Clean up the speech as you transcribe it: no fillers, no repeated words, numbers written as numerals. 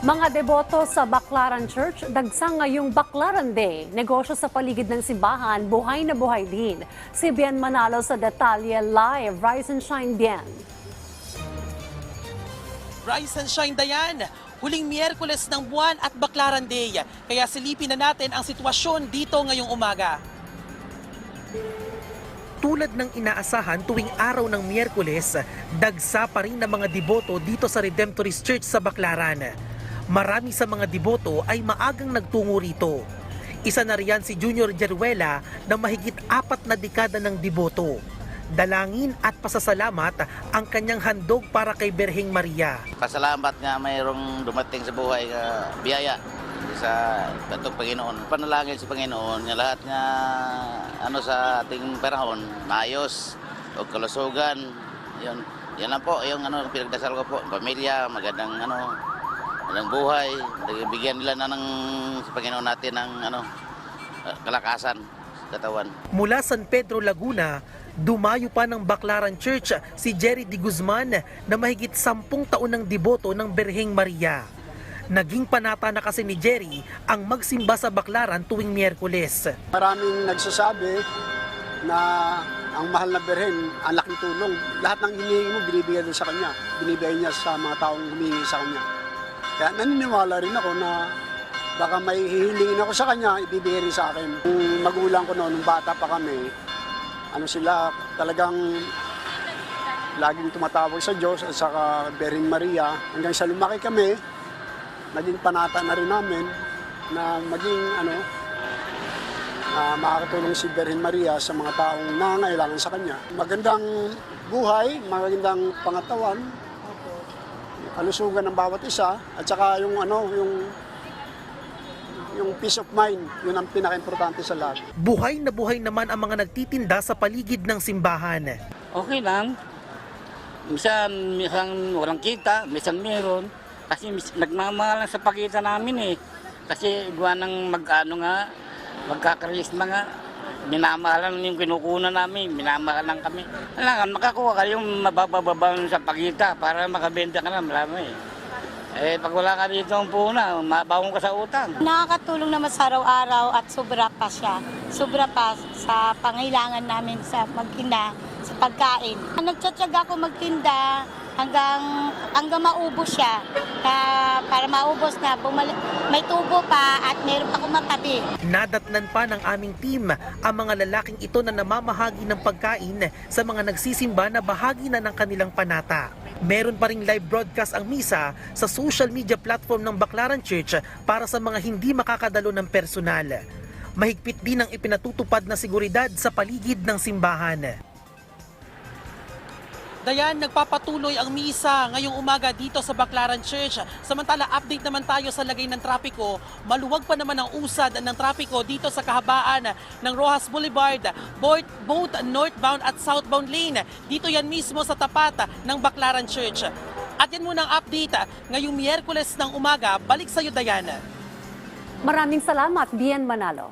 Mga deboto sa Baclaran Church, dagsang ngayong Baclaran Day. Negosyo sa paligid ng simbahan, buhay na buhay din. Si Bien Manalo sa detalye live. Rise and shine, Bien. Rise and shine, Dayan. Huling Miyerkules ng buwan at Baclaran Day. Kaya silipin na natin ang sitwasyon dito ngayong umaga. Tulad ng inaasahan tuwing araw ng Miyerkules, dagsa pa rin ng mga deboto dito sa Redemptorist Church sa Baclaran. Marami sa mga deboto ay maagang nagtungo rito. Isa na riyan si Junior Jeruela na mahigit 4 na dekada ng deboto. Dalangin at pasasalamat ang kanyang handog para kay Berheng Maria. Pasalamat nga mayroong dumating sa buhay nga biyaya sa katong Panginoon. Panalangin sa Panginoon nga lahat nga sa ating panahon maayos o kalusugan. Yan lang po yung pinagdasal ko po. Pamilya, magandang ng buhay, bigyan nila na ng sa Panginoon natin ng kalakasan sa katawan. Mula San Pedro, Laguna, dumayo pa ng Baclaran Church si Jerry D. Guzman na mahigit 10 taon ng deboto ng Berheng Maria. Naging panata na kasi ni Jerry ang magsimba sa Baclaran tuwing Miyerkules. Maraming nagsasabi na ang mahal na Berhen, ang laking tulong. Lahat ng hinihingi mo, binibigay din sa kanya. Binibigay niya sa mga taong humingi sa kanya. Kaya naniniwala rin ako na baka may hihilingin ako sa kanya, ibibigay rin sa akin. Yung magulang ko noon, nung bata pa kami, sila talagang laging tumatawag sa Diyos at saka Berheng Maria. Hanggang sa lumaki kami, naging panata na rin namin na maging makakatulong si Berheng Maria sa mga taong nangangailangan sa kanya. Magandang buhay, magandang pangatawan, kalusugan ng bawat isa, at saka yung peace of mind, yun ang pinaka-importante sa lahat. Buhay na buhay naman ang mga nagtitinda sa paligid ng simbahan. Okay lang. Minsan walang kita, minsan meron. Kasi nagmamahal lang sa pagitan namin eh. Kasi gawa ng magkakarisma nga. Minamahalan yung kinukunan namin, minamahalan kami. Kailangan makakuha kayong mabababang sa pagita para makabenta ka na, marami. Pag wala ka dito ang puna, mabawang ka sa utang. Nakakatulong naman sa araw-araw at sobra pa siya. Sobra pa sa pangailangan namin sa magtinda, sa pagkain. Nagtsatsaga ako magtinda hanggang maubos siya. Para maubos na, may tubo pa at meron pa akong matabi. Nadatnan pa ng aming team ang mga lalaking ito na namamahagi ng pagkain sa mga nagsisimba na bahagi na ng kanilang panata. Meron pa ring live broadcast ang misa sa social media platform ng Baclaran Church para sa mga hindi makakadalo ng personal. Mahigpit din ang ipinatutupad na seguridad sa paligid ng simbahan. Dayan, nagpapatuloy ang misa ngayong umaga dito sa Baclaran Church. Samantala, update naman tayo sa lagay ng trapiko. Maluwag pa naman ang usad ng trapiko dito sa kahabaan ng Rojas Boulevard, both northbound at southbound lane. Dito yan mismo sa tapat ng Baclaran Church. At yan muna ang update ngayong Miyerkules ng umaga. Balik sa iyo, Dayan. Maraming salamat, Bien Manalo.